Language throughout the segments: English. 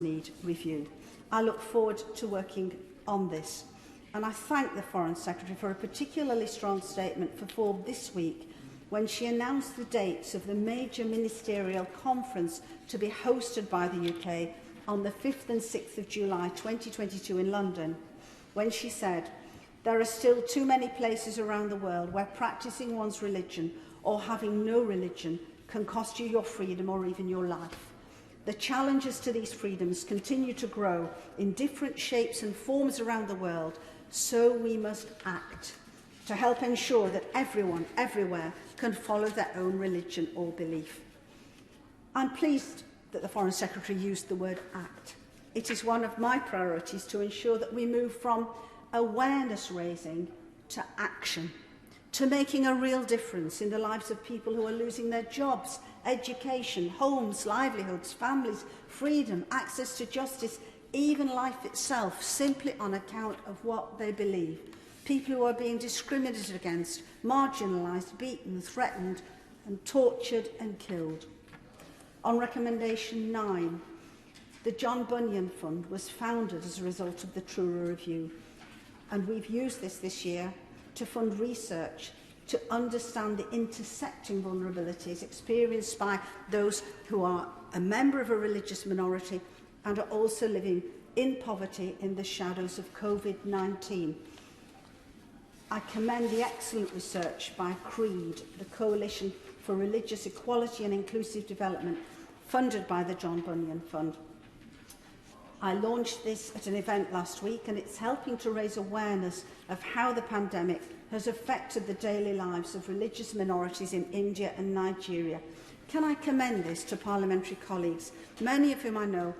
need review. I look forward to working on this, and I thank the Foreign Secretary for a particularly strong statement for Forbes this week when she announced the dates of the major ministerial conference to be hosted by the UK on the 5th and 6th of July 2022 in London, when she said, "There are still too many places around the world where practising one's religion or having no religion can cost you your freedom or even your life. The challenges to these freedoms continue to grow in different shapes and forms around the world, so we must act to help ensure that everyone, everywhere, can follow their own religion or belief." I'm pleased that the Foreign Secretary used the word act. It is one of my priorities to ensure that we move from awareness raising to action, to making a real difference in the lives of people who are losing their jobs, education, homes, livelihoods, families, freedom, access to justice, even life itself, simply on account of what they believe. People who are being discriminated against, marginalised, beaten, threatened, and tortured and killed. On recommendation 9, the John Bunyan Fund was founded as a result of the Truro Review, and we've used this year to fund research to understand the intersecting vulnerabilities experienced by those who are a member of a religious minority and are also living in poverty in the shadows of COVID-19. I commend the excellent research by CREED, the Coalition for Religious Equality and Inclusive Development, funded by the John Bunyan Fund. I launched this at an event last week, and it's helping to raise awareness of how the pandemic has affected the daily lives of religious minorities in India and Nigeria. Can I commend this to parliamentary colleagues, many of whom I know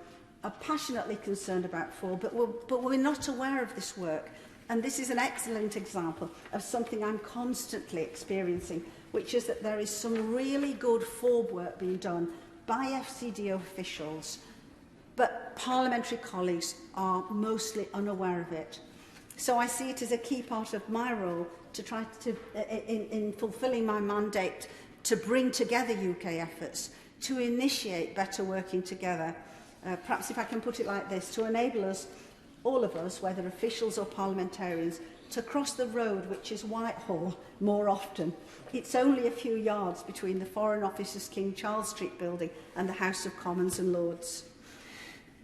are passionately concerned about FORB, but we're not aware of this work. And this is an excellent example of something I'm constantly experiencing, which is that there is some really good FORB work being done by FCDO officials, but parliamentary colleagues are mostly unaware of it. So I see it as a key part of my role to try to, in fulfilling my mandate, to bring together UK efforts, to initiate better working together. Perhaps if I can put it like this, to enable us, all of us, whether officials or parliamentarians, to cross the road, which is Whitehall, more often. It's only a few yards between the Foreign Office's King Charles Street building and the House of Commons and Lords.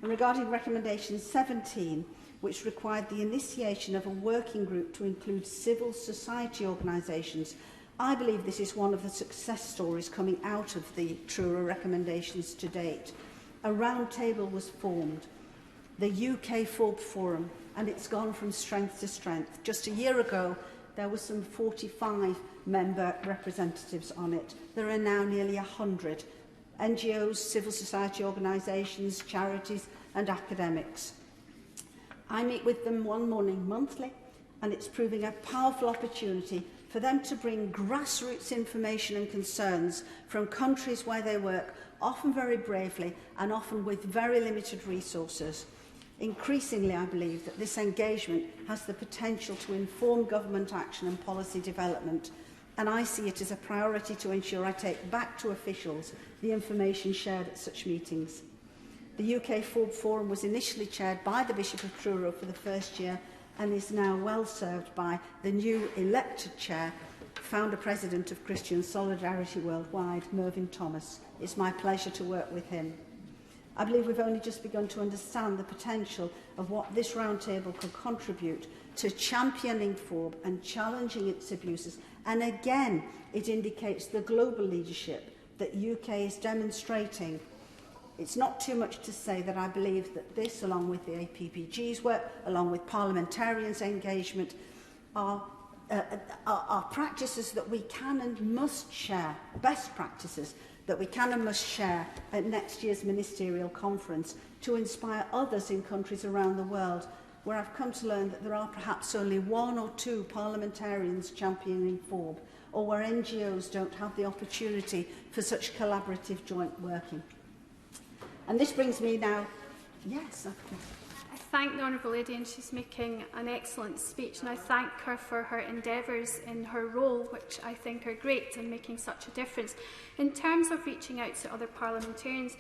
And regarding recommendation 17, which required the initiation of a working group to include civil society organisations, I believe this is one of the success stories coming out of the Truro recommendations to date. A round table was formed, the UK FORB Forum, and it's gone from strength to strength. Just a year ago, there were some 45 member representatives on it. There are now nearly 100. NGOs, civil society organisations, charities and academics. I meet with them one morning monthly, and it's proving a powerful opportunity for them to bring grassroots information and concerns from countries where they work, often very bravely and often with very limited resources. Increasingly, I believe that this engagement has the potential to inform government action and policy development, and I see it as a priority to ensure I take back to officials the information shared at such meetings. The UK FORB Forum was initially chaired by the Bishop of Truro for the first year and is now well served by the new elected chair, founder-president of Christian Solidarity Worldwide, Mervyn Thomas. It's my pleasure to work with him. I believe we've only just begun to understand the potential of what this roundtable could contribute to championing FORB and challenging its abuses. And again, it indicates the global leadership that UK is demonstrating. It's not too much to say that I believe that this, along with the APPG's work, along with parliamentarians' engagement, are practices that we can and must share, best practices that we can and must share at next year's ministerial conference to inspire others in countries around the world where I've come to learn that there are perhaps only 1 or 2 parliamentarians championing FORB, or where NGOs don't have the opportunity for such collaborative joint working. And this brings me now, yes, I thank the Honourable Lady, and she's making an excellent speech, and I thank her for her endeavours in her role, which I think are great in making such a difference. In terms of reaching out to other parliamentarians,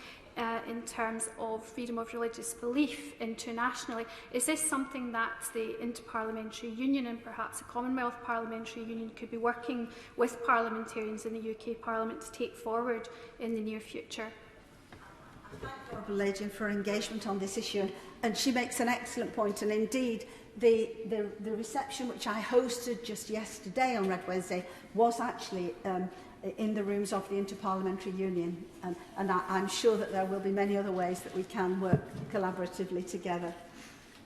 in terms of freedom of religious belief internationally. Is this something that the Interparliamentary Union and perhaps the Commonwealth Parliamentary Union could be working with parliamentarians in the UK Parliament to take forward in the near future? I thank the Honourable Lady for her engagement on this issue, and she makes an excellent point. And indeed, the reception which I hosted just yesterday on Red Wednesday was actually in the rooms of the Interparliamentary Union, and I'm sure that there will be many other ways that we can work collaboratively together.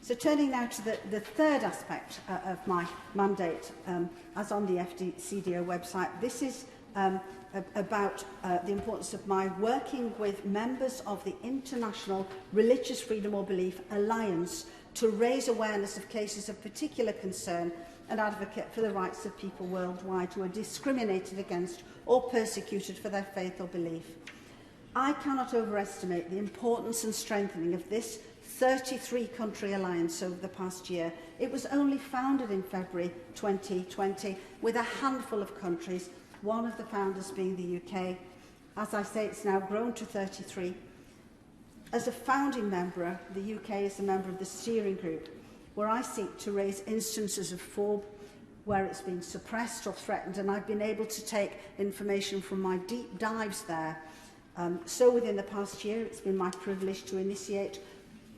So turning now to the third aspect of my mandate, as on the FCDO website, this is about the importance of my working with members of the International Religious Freedom or Belief Alliance to raise awareness of cases of particular concern and advocate for the rights of people worldwide who are discriminated against or persecuted for their faith or belief. I cannot overestimate the importance and strengthening of this 33-country alliance over the past year. It was only founded in February 2020 with a handful of countries, one of the founders being the UK. As I say, it's now grown to 33. As a founding member, the UK is a member of the steering group, where I seek to raise instances of FORB where it's been suppressed or threatened, and I've been able to take information from my deep dives there. So within the past year, it's been my privilege to initiate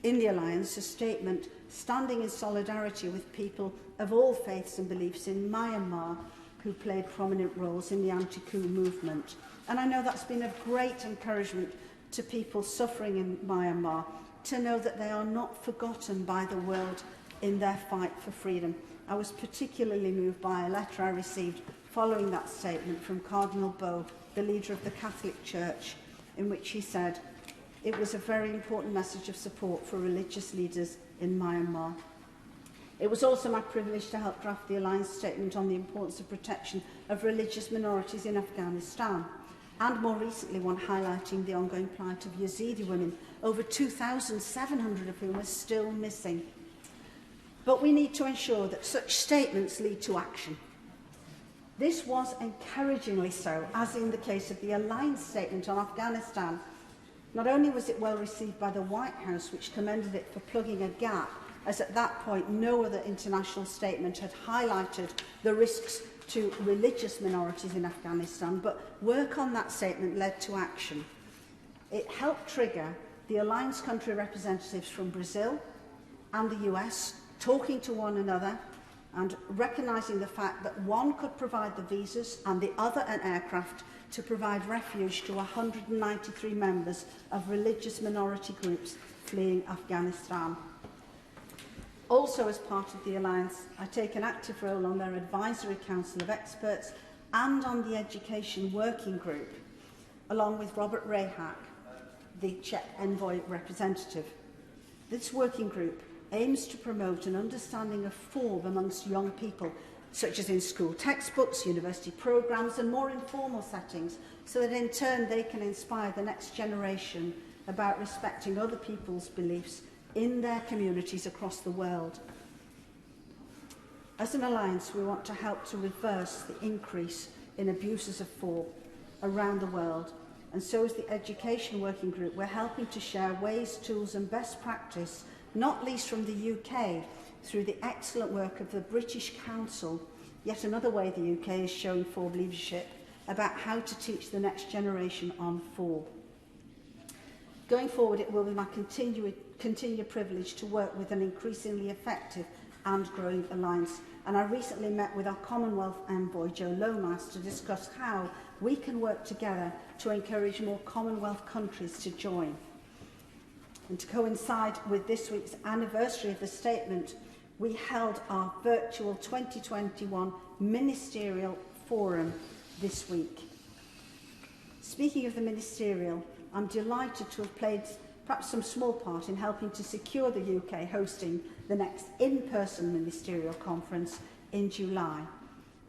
in the Alliance a statement standing in solidarity with people of all faiths and beliefs in Myanmar who played prominent roles in the anti-coup movement. And I know that's been of great encouragement to people suffering in Myanmar to know that they are not forgotten by the world in their fight for freedom. I was particularly moved by a letter I received following that statement from Cardinal Bo, the leader of the Catholic Church, in which he said, "It was a very important message of support for religious leaders in Myanmar." It was also my privilege to help draft the Alliance statement on the importance of protection of religious minorities in Afghanistan, and more recently one highlighting the ongoing plight of Yazidi women, over 2,700 of whom are still missing. But we need to ensure that such statements lead to action. This was encouragingly so, as in the case of the Alliance statement on Afghanistan. Not only was it well received by the White House, which commended it for plugging a gap, as at that point no other international statement had highlighted the risks to religious minorities in Afghanistan, but work on that statement led to action. It helped trigger the Alliance country representatives from Brazil and the US talking to one another and recognising the fact that one could provide the visas and the other an aircraft to provide refuge to 193 members of religious minority groups fleeing Afghanistan. Also, as part of the Alliance, I take an active role on their Advisory Council of Experts and on the Education Working Group, along with Robert Rehak, the Czech Envoy representative. This working group aims to promote an understanding of FORB amongst young people, such as in school textbooks, university programmes and more informal settings, so that in turn they can inspire the next generation about respecting other people's beliefs in their communities across the world. As an alliance, we want to help to reverse the increase in abuses of FORB around the world, and so as the Education Working Group, we're helping to share ways, tools and best practice, not least from the UK, through the excellent work of the British Council, yet another way the UK is showing FORB leadership, about how to teach the next generation on FORB. Going forward, it will be my continued privilege to work with an increasingly effective and growing alliance. And I recently met with our Commonwealth Envoy, Joe Lomas, to discuss how we can work together to encourage more Commonwealth countries to join. And to coincide with this week's anniversary of the statement, we held our virtual 2021 Ministerial Forum this week. Speaking of the Ministerial, I'm delighted to have played perhaps some small part in helping to secure the UK hosting the next in-person Ministerial Conference in July.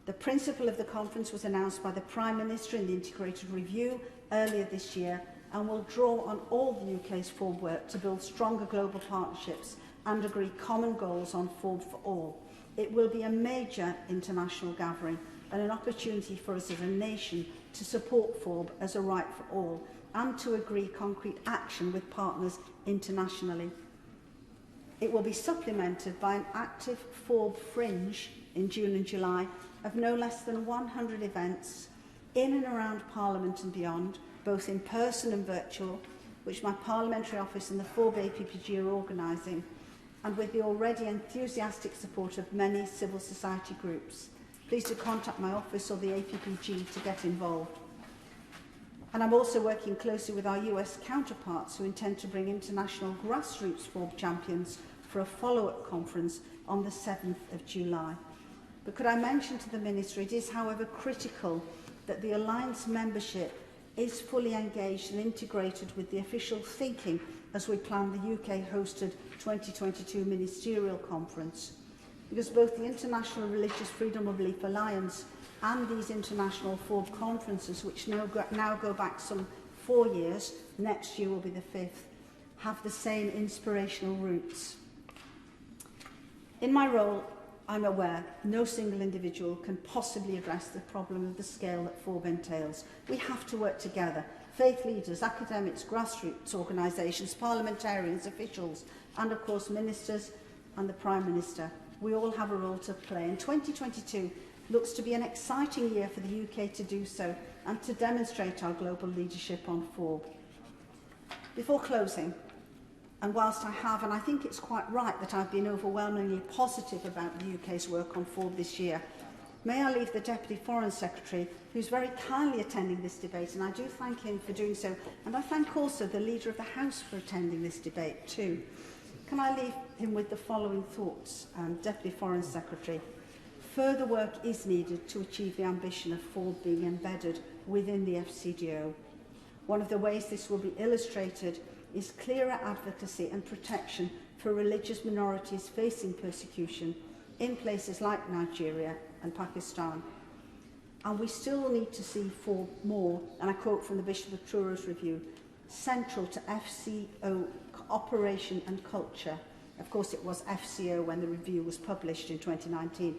The principle of the conference was announced by the Prime Minister in the Integrated Review earlier this year, and will draw on all the UK's FORB work to build stronger global partnerships and agree common goals on FORB for all. It will be a major international gathering and an opportunity for us as a nation to support FORB as a right for all, and to agree concrete action with partners internationally. It will be supplemented by an active FORB fringe in June and July of no less than 100 events in and around Parliament and beyond, both in person and virtual, which my Parliamentary Office and the FORB APPG are organising, and with the already enthusiastic support of many civil society groups. Please do contact my office or the APPG to get involved. And I'm also working closely with our US counterparts who intend to bring international grassroots FORB champions for a follow-up conference on the 7th of July. But could I mention to the Minister, it is, however, critical that the Alliance membership is fully engaged and integrated with the official thinking as we plan the UK-hosted 2022 Ministerial Conference. Because both the International Religious Freedom of Belief Alliance and these international FORB conferences, which now go back some 4 years, next year will be the 5th, have the same inspirational roots. In my role, I'm aware no single individual can possibly address the problem of the scale that FORB entails. We have to work together. Faith leaders, academics, grassroots organisations, parliamentarians, officials, and of course ministers and the Prime Minister. We all have a role to play, and 2022 looks to be an exciting year for the UK to do so and to demonstrate our global leadership on FORB. Before closing, and whilst I have, and I think it's quite right that I've been overwhelmingly positive about the UK's work on FORB this year, may I leave the Deputy Foreign Secretary, who's very kindly attending this debate, and I do thank him for doing so, and I thank also the Leader of the House for attending this debate too. Can I leave him with the following thoughts, Deputy Foreign Secretary? Further work is needed to achieve the ambition of FORB being embedded within the FCDO. One of the ways this will be illustrated is clearer advocacy and protection for religious minorities facing persecution in places like Nigeria and Pakistan. And we still need to see FORB more, and I quote from the Bishop of Truro's review, central to FCO operation and culture. Of course, it was FCO when the review was published in 2019.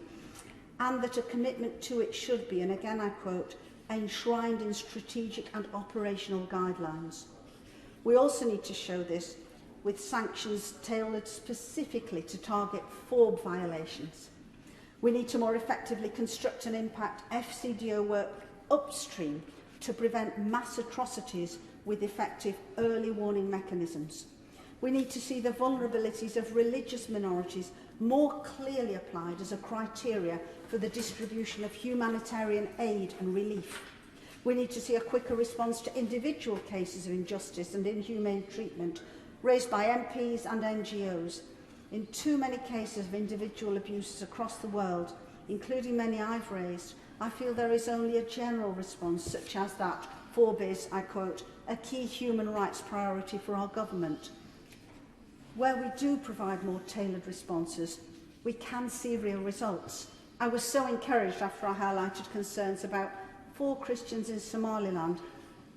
And that a commitment to it should be, and again I quote, enshrined in strategic and operational guidelines. We also need to show this with sanctions tailored specifically to target FORB violations. We need to more effectively construct and impact FCDO work upstream to prevent mass atrocities with effective early warning mechanisms. We need to see the vulnerabilities of religious minorities more clearly applied as a criteria for the distribution of humanitarian aid and relief. We need to see a quicker response to individual cases of injustice and inhumane treatment raised by MPs and NGOs. In too many cases of individual abuses across the world, including many I've raised, I feel there is only a general response, such as that FORB is, I quote, a key human rights priority for our government. Where we do provide more tailored responses, we can see real results. I was so encouraged after I highlighted concerns about 4 Christians in Somaliland,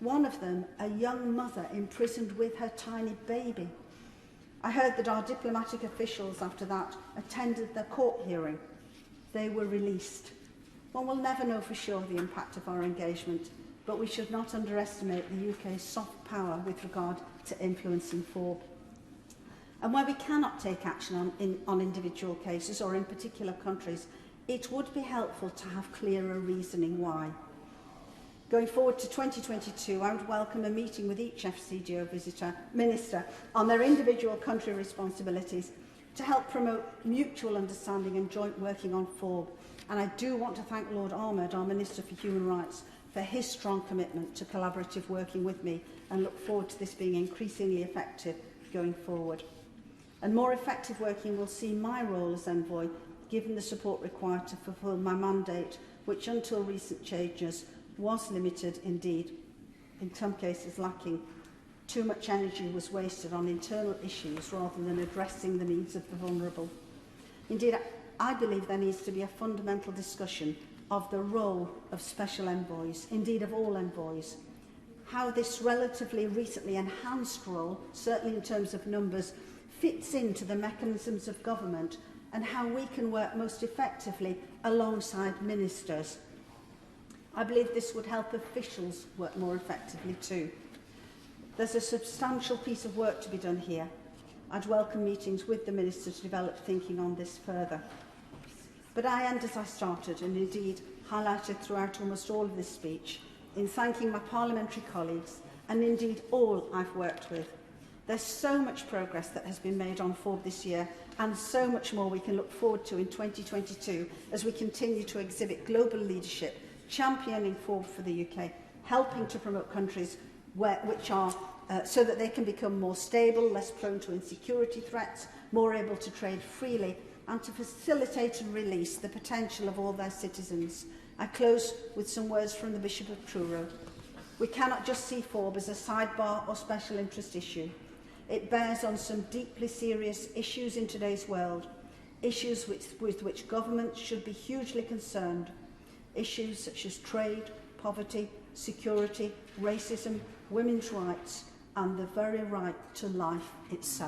one of them a young mother imprisoned with her tiny baby. I heard that our diplomatic officials after that attended the court hearing. They were released. One will never know for sure the impact of our engagement, but we should not underestimate the UK's soft power with regard to influencing FORB. And where we cannot take action on individual cases or in particular countries, it would be helpful to have clearer reasoning why. Going forward to 2022, I would welcome a meeting with each FCDO minister on their individual country responsibilities to help promote mutual understanding and joint working on FORB. And I do want to thank Lord Ahmed, our Minister for Human Rights, for his strong commitment to collaborative working with me, and look forward to this being increasingly effective going forward. And more effective working will see my role as Envoy given the support required to fulfil my mandate, which until recent changes was limited indeed, in some cases lacking. Too much energy was wasted on internal issues rather than addressing the needs of the vulnerable. Indeed, I believe there needs to be a fundamental discussion of the role of special envoys, indeed of all envoys. How this relatively recently enhanced role, certainly in terms of numbers, fits into the mechanisms of government and how we can work most effectively alongside ministers. I believe this would help officials work more effectively too. There's a substantial piece of work to be done here. I'd welcome meetings with the Minister to develop thinking on this further. But I end as I started, and indeed highlighted throughout almost all of this speech, in thanking my parliamentary colleagues, and indeed all I've worked with. There's so much progress that has been made on FORB this year, and so much more we can look forward to in 2022 as we continue to exhibit global leadership, championing FORB for the UK, helping to promote countries so that they can become more stable, less prone to insecurity threats, more able to trade freely, and to facilitate and release the potential of all their citizens. I close with some words from the Bishop of Truro. We cannot just see FORB as a sidebar or special interest issue. It bears on some deeply serious issues in today's world, issues with which governments should be hugely concerned, issues such as trade, poverty, security, racism, women's rights, and the very right to life itself.